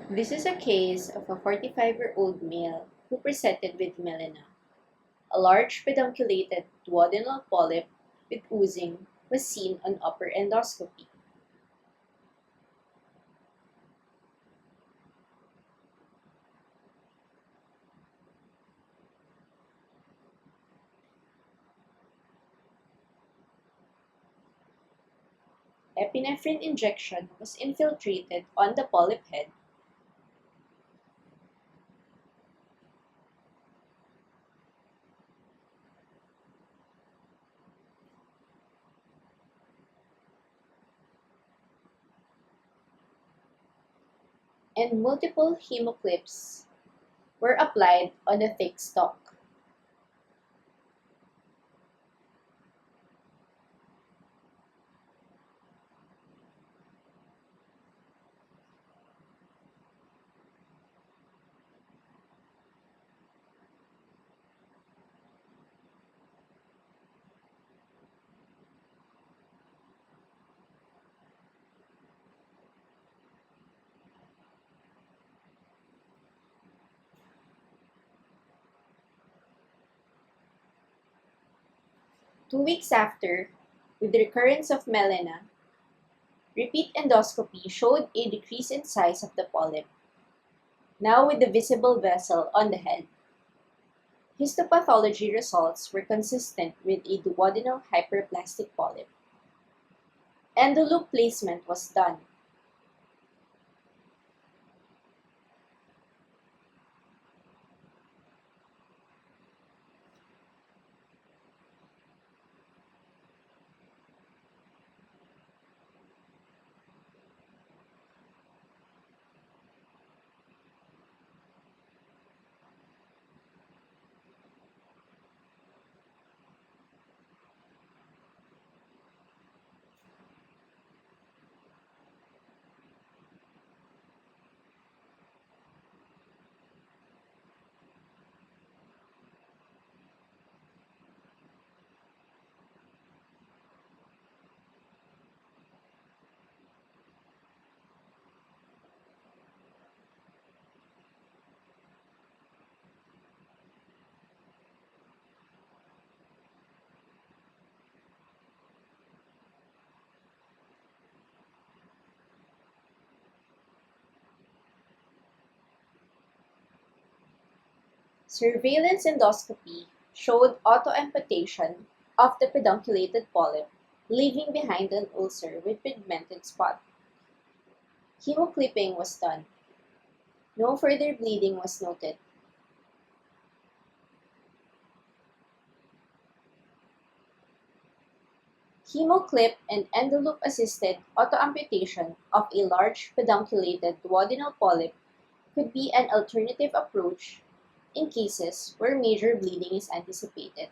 This is a case of a 45-year-old male who presented with melena. A large pedunculated duodenal polyp with oozing was seen on upper endoscopy. Epinephrine injection was infiltrated on the polyp head. And multiple hemoclips were applied on a thick stalk. Two weeks after, with recurrence of melena, repeat endoscopy showed a decrease in size of the polyp, now with the visible vessel on the head. Histopathology results were consistent with a duodenal hyperplastic polyp. Endoloop placement was done. Surveillance endoscopy showed autoamputation of the pedunculated polyp, leaving behind an ulcer with pigmented spot. Hemoclipping was done. No further bleeding was noted. Hemoclip and endoloop-assisted autoamputation of a large pedunculated duodenal polyp could be an alternative approach in cases where major bleeding is anticipated.